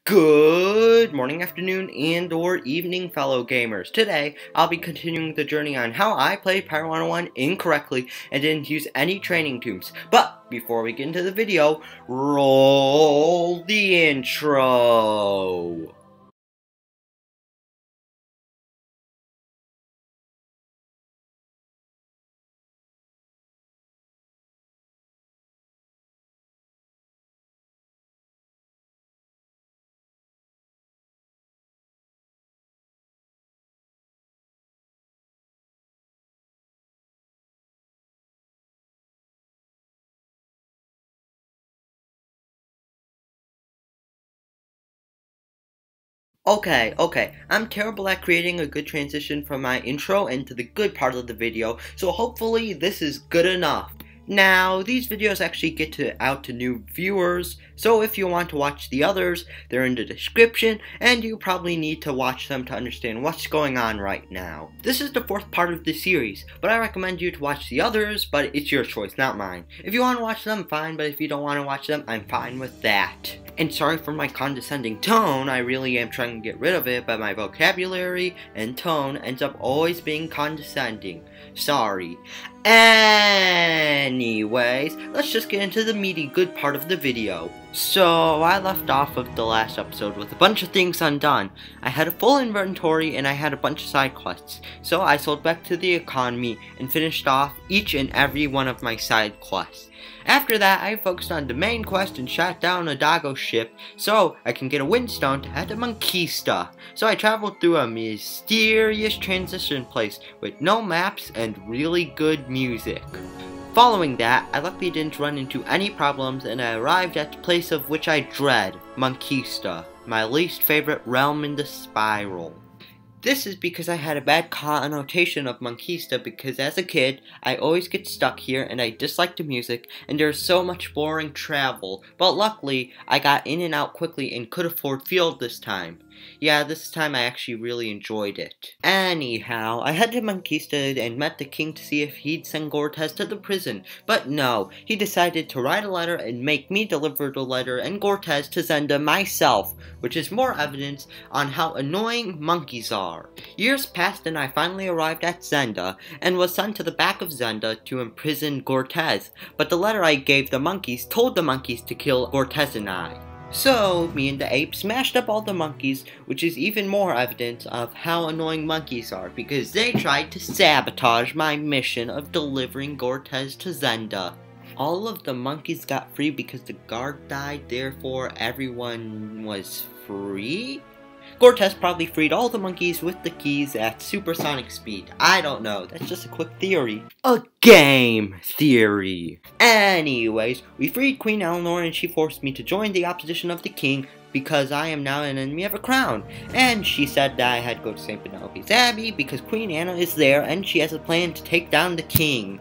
Good morning, afternoon, and or evening, fellow gamers. Today, I'll be continuing the journey on how I played Pirate101 incorrectly and didn't use any training tombs. But, before we get into the video, roll the intro! Okay, I'm terrible at creating a good transition from my intro into the good part of the video, so hopefully this is good enough. Now, these videos actually get out to new viewers, so if you want to watch the others, they're in the description, and you probably need to watch them to understand what's going on right now. This is the fourth part of the series, but I recommend you to watch the others, but it's your choice, not mine. If you want to watch them, fine, but if you don't want to watch them, I'm fine with that. And sorry for my condescending tone, I really am trying to get rid of it, but my vocabulary and tone ends up always being condescending. Sorry. Anyways, let's just get into the meaty good part of the video. So, I left off of the last episode with a bunch of things undone. I had a full inventory and I had a bunch of side quests. So I sold back to the economy and finished off each and every one of my side quests. After that, I focused on the main quest and shot down a doggo ship so I can get a windstone to head to Monkista. So I traveled through a mysterious transition place with no maps and really good music. Following that, I luckily didn't run into any problems and I arrived at the place of which I dread, Monkista, my least favorite realm in the spiral. This is because I had a bad connotation of Monkista because as a kid, I always get stuck here and I dislike the music and there's so much boring travel, but luckily I got in and out quickly and could afford field this time. Yeah, this time I actually really enjoyed it. Anyhow, I headed to Monkista and met the king to see if he'd send Cortez to the prison, but no, he decided to write a letter and make me deliver the letter and Cortez to Zenda myself, which is more evidence on how annoying monkeys are. Years passed and I finally arrived at Zenda and was sent to the back of Zenda to imprison Cortez, but the letter I gave the monkeys told the monkeys to kill Cortez and I. So, me and the ape smashed up all the monkeys, which is even more evidence of how annoying monkeys are, because they tried to sabotage my mission of delivering Cortez to Zenda. All of the monkeys got free because the guard died, therefore everyone was free? Cortez probably freed all the monkeys with the keys at supersonic speed. I don't know, that's just a quick theory. A game theory. Anyways, we freed Queen Eleanor and she forced me to join the opposition of the king because I am now an enemy of a crown. And she said that I had to go to St. Penelope's Abbey because Queen Anna is there and she has a plan to take down the king.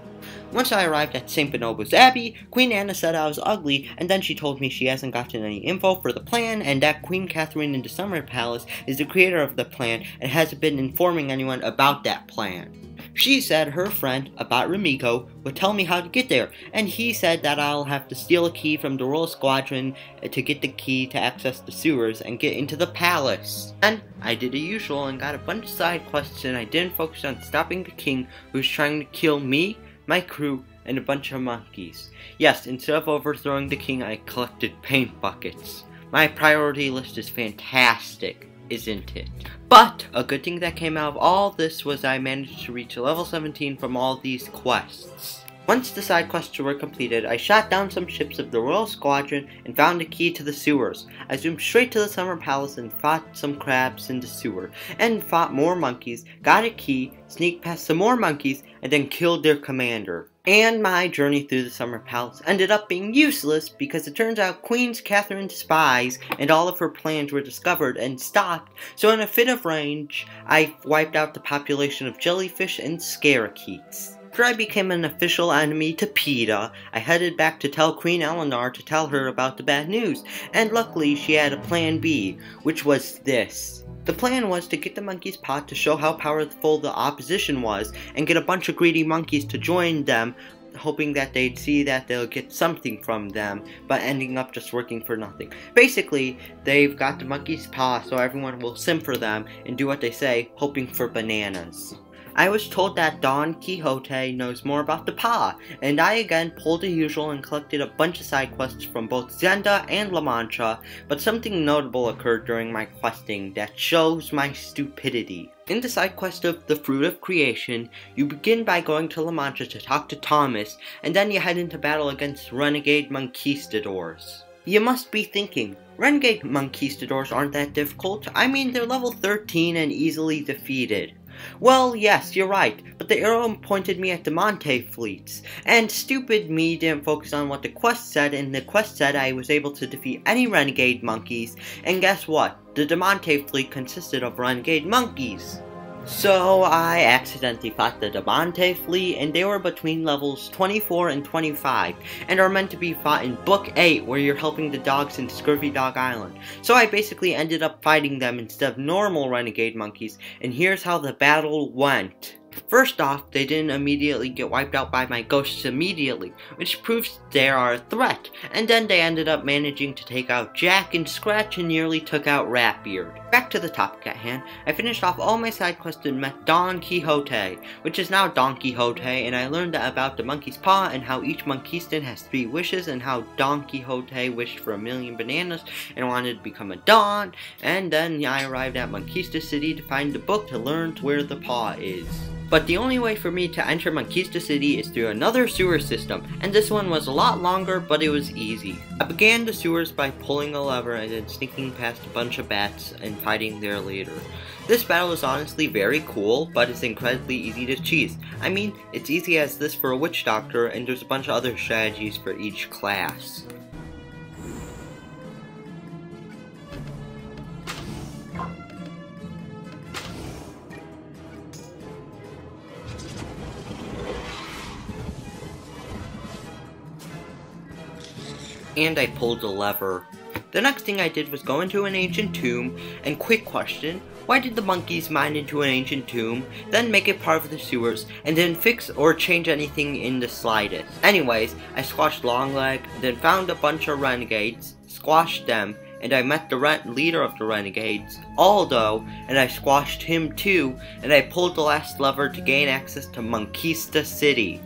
Once I arrived at St. Penelope's Abbey, Queen Anna said I was ugly, and then she told me she hasn't gotten any info for the plan, and that Queen Catherine in the Summer Palace is the creator of the plan, and hasn't been informing anyone about that plan. She said her friend, Abat Remiko, would tell me how to get there, and he said that I'll have to steal a key from the Royal Squadron to get the key to access the sewers and get into the palace. And I did the usual and got a bunch of side quests, and I didn't focus on stopping the king who's trying to kill me, my crew, and a bunch of monkeys. Yes, instead of overthrowing the king, I collected paint buckets. My priority list is fantastic, isn't it? But a good thing that came out of all this was I managed to reach level 17 from all these quests. Once the side quests were completed, I shot down some ships of the Royal Squadron and found a key to the sewers. I zoomed straight to the Summer Palace and fought some crabs in the sewer, and fought more monkeys, got a key, sneaked past some more monkeys, and then killed their commander. And my journey through the Summer Palace ended up being useless because it turns out Queen Catherine's spies and all of her plans were discovered and stopped, so in a fit of rage, I wiped out the population of jellyfish and scarekeets. After I became an official enemy to PETA, I headed back to tell Queen Eleanor to tell her about the bad news, and luckily she had a plan B, which was this. The plan was to get the monkey's pot to show how powerful the opposition was, and get a bunch of greedy monkeys to join them hoping that they'd see that they'll get something from them, but ending up just working for nothing. Basically, they've got the monkey's paw, so everyone will sim for them and do what they say, hoping for bananas. I was told that Don Quixote knows more about the paw, and I again pulled the usual and collected a bunch of side quests from both Zenda and La Mancha, but something notable occurred during my questing that shows my stupidity. In the side quest of the Fruit of Creation, you begin by going to La Mancha to talk to Thomas, and then you head into battle against renegade Monquistadors. You must be thinking, renegade Monquistadors aren't that difficult? I mean, they're level 13 and easily defeated. Well, yes, you're right, but the arrow pointed me at the Monte fleets, and stupid me didn't focus on what the quest said, and the quest said I was able to defeat any renegade monkeys, and guess what? The Damonte fleet consisted of renegade monkeys. So I accidentally fought the Damonte fleet, and they were between levels 24 and 25, and are meant to be fought in Book 8, where you're helping the dogs in Scurvy Dog Island. So I basically ended up fighting them instead of normal renegade monkeys, and here's how the battle went. First off, they didn't immediately get wiped out by my ghosts immediately, which proves they are a threat, and then they ended up managing to take out Jack and Scratch and nearly took out Ratbeard. Back to the topic at hand, I finished off all my side quests and met Don Quixote, which is now Don Quixote, and I learned about the monkey's paw and how each Monquistan has 3 wishes, and how Don Quixote wished for 1,000,000 bananas and wanted to become a Don, and then I arrived at Monquista City to find the book to learn where the paw is. But the only way for me to enter Monquista City is through another sewer system, and this one was a lot longer, but it was easy. I began the sewers by pulling a lever and then sneaking past a bunch of bats and fighting their leader. This battle is honestly very cool, but it's incredibly easy to cheese. I mean, it's easy as this for a witch doctor, and there's a bunch of other strategies for each class. And I pulled a lever. The next thing I did was go into an ancient tomb, and quick question, why did the monkeys mine into an ancient tomb, then make it part of the sewers, and didn't fix or change anything in the slightest? Anyways, I squashed Longleg, then found a bunch of renegades, squashed them, and I met the leader of the renegades, Aldo, and I squashed him too, and I pulled the last lever to gain access to Monquista City.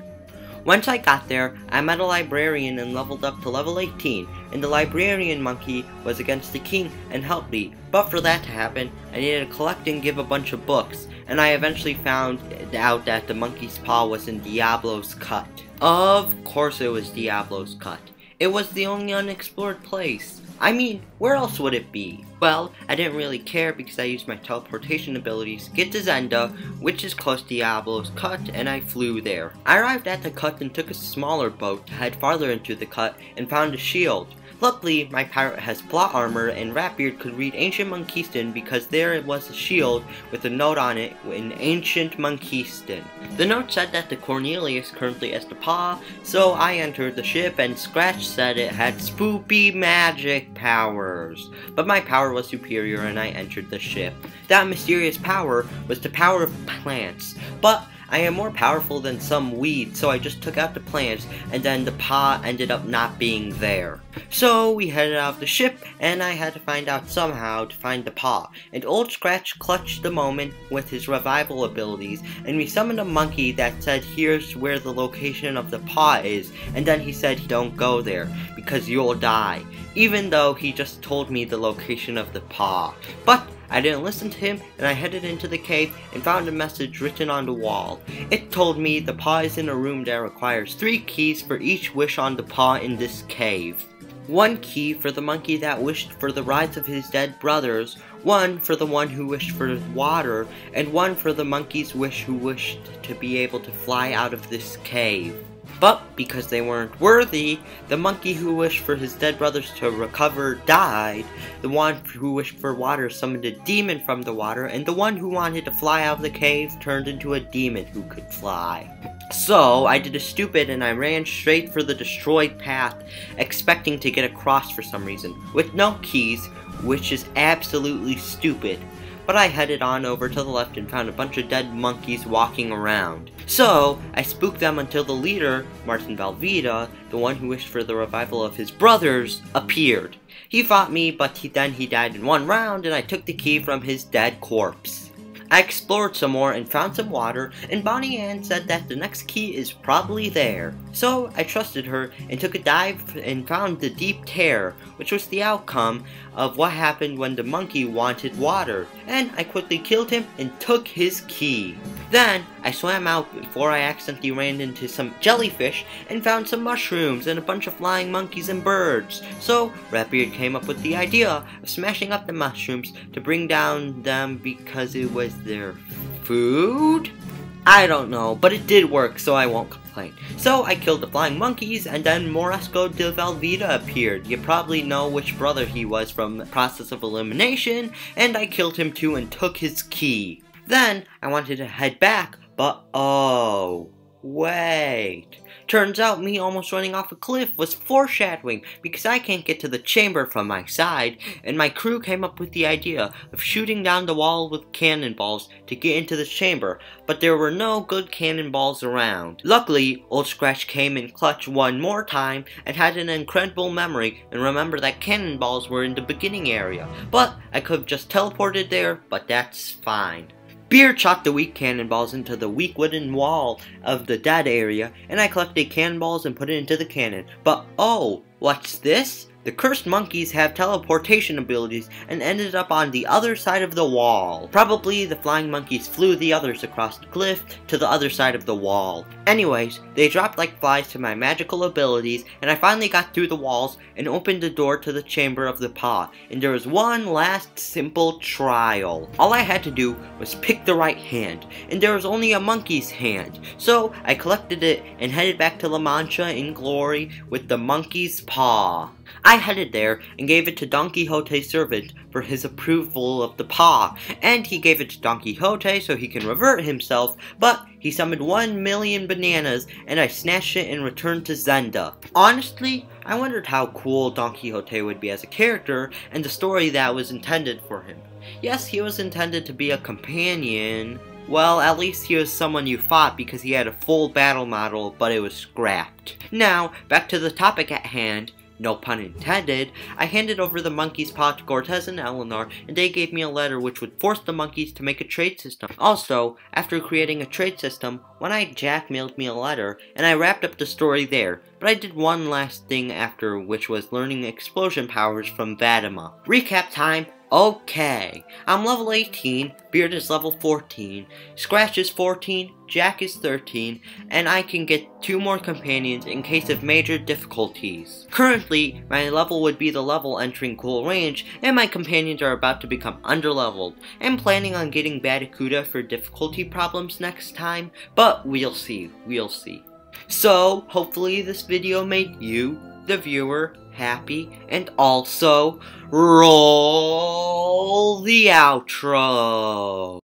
Once I got there, I met a librarian and leveled up to level 18, and the librarian monkey was against the king and helped me. But for that to happen, I needed to collect and give a bunch of books, and I eventually found out that the monkey's paw was in Diablo's Cut. Of course it was Diablo's Cut. It was the only unexplored place. I mean, where else would it be? Well, I didn't really care because I used my teleportation abilities to get to Zenda, which is close to Diablo's Cut, and I flew there. I arrived at the cut and took a smaller boat to head farther into the cut and found a shield. Luckily, my pirate has plot armor, and Ratbeard could read Ancient Monquistan because there was a shield with a note on it in Ancient Monquistan. The note said that the Cornelius currently has the paw, so I entered the ship, and Scratch said it had spoopy magic powers. But my power was superior, and I entered the ship. That mysterious power was the power of plants, but I am more powerful than some weeds, so I just took out the plants, and then the paw ended up not being there. So we headed out of the ship, and I had to find out somehow to find the paw. And old Scratch clutched the moment with his revival abilities, and we summoned a monkey that said here's where the location of the paw is, and then he said don't go there, because you'll die. Even though he just told me the location of the paw. But I didn't listen to him, and I headed into the cave and found a message written on the wall. It told me the paw is in a room that requires 3 keys for each wish on the paw in this cave. 1 key for the monkey that wished for the rides of his dead brothers, 1 for the one who wished for water, and 1 for the monkey's wish who wished to be able to fly out of this cave. But because they weren't worthy, the monkey who wished for his dead brothers to recover died, the one who wished for water summoned a demon from the water, and the one who wanted to fly out of the cave turned into a demon who could fly. So I did a stupid and I ran straight for the destroyed path, expecting to get across for some reason, with no keys, which is absolutely stupid. but I headed on over to the left and found a bunch of dead monkeys walking around. So, I spooked them until the leader, Martin Valvita, the one who wished for the revival of his brothers, appeared. He fought me, but then he died in one round, and I took the key from his dead corpse. I explored some more and found some water, and Bonnie Ann said that the next key is probably there. So I trusted her and took a dive and found the deep tear, which was the outcome of what happened when the monkey wanted water, and I quickly killed him and took his key. Then I swam out before I accidentally ran into some jellyfish and found some mushrooms and a bunch of flying monkeys and birds. So Ratbeard came up with the idea of smashing up the mushrooms to bring down them because it was their food? I don't know, but it did work, so I won't complain. So I killed the flying monkeys, and then Moresco de Valvita appeared. You probably know which brother he was from the process of elimination, and I killed him too and took his key. Then I wanted to head back, but oh, wait. Turns out me almost running off a cliff was foreshadowing because I can't get to the chamber from my side, and my crew came up with the idea of shooting down the wall with cannonballs to get into the chamber, but there were no good cannonballs around. Luckily, Old Scratch came in clutch one more time and had an incredible memory and remembered that cannonballs were in the beginning area, but I could have just teleported there, but that's fine. Beard shot the weak cannonballs into the weak wooden wall of the dead area, and I collected cannonballs and put it into the cannon. But oh, what's this? The cursed monkeys have teleportation abilities and ended up on the other side of the wall. Probably the flying monkeys flew the others across the cliff to the other side of the wall. Anyways, they dropped like flies to my magical abilities, and I finally got through the walls and opened the door to the chamber of the paw. And there was one last simple trial. All I had to do was pick the right hand, and there was only a monkey's hand. So I collected it and headed back to La Mancha in glory with the monkey's paw. I headed there and gave it to Don Quixote's servant for his approval of the paw, and he gave it to Don Quixote so he can revert himself, but he summoned 1,000,000 bananas, and I snatched it and returned to Zenda. Honestly, I wondered how cool Don Quixote would be as a character, and the story that was intended for him. Yes, he was intended to be a companion. Well, at least he was someone you fought because he had a full battle model, but it was scrapped. Now, back to the topic at hand. No pun intended. I handed over the monkey's paw to Cortez and Eleanor, and they gave me a letter which would force the monkeys to make a trade system. Also, after creating a trade system, One Eyed Jack mailed me a letter, and I wrapped up the story there. But I did one last thing after, which was learning explosion powers from Vadima. Recap time. Okay, I'm level 18, Beard is level 14, Scratch is 14, Jack is 13, and I can get 2 more companions in case of major difficulties. Currently, my level would be the level entering Cool Range, and my companions are about to become underleveled. I'm planning on getting Batacuda for difficulty problems next time, but we'll see. So, hopefully this video made you, the viewer, happy, and also roll the outro.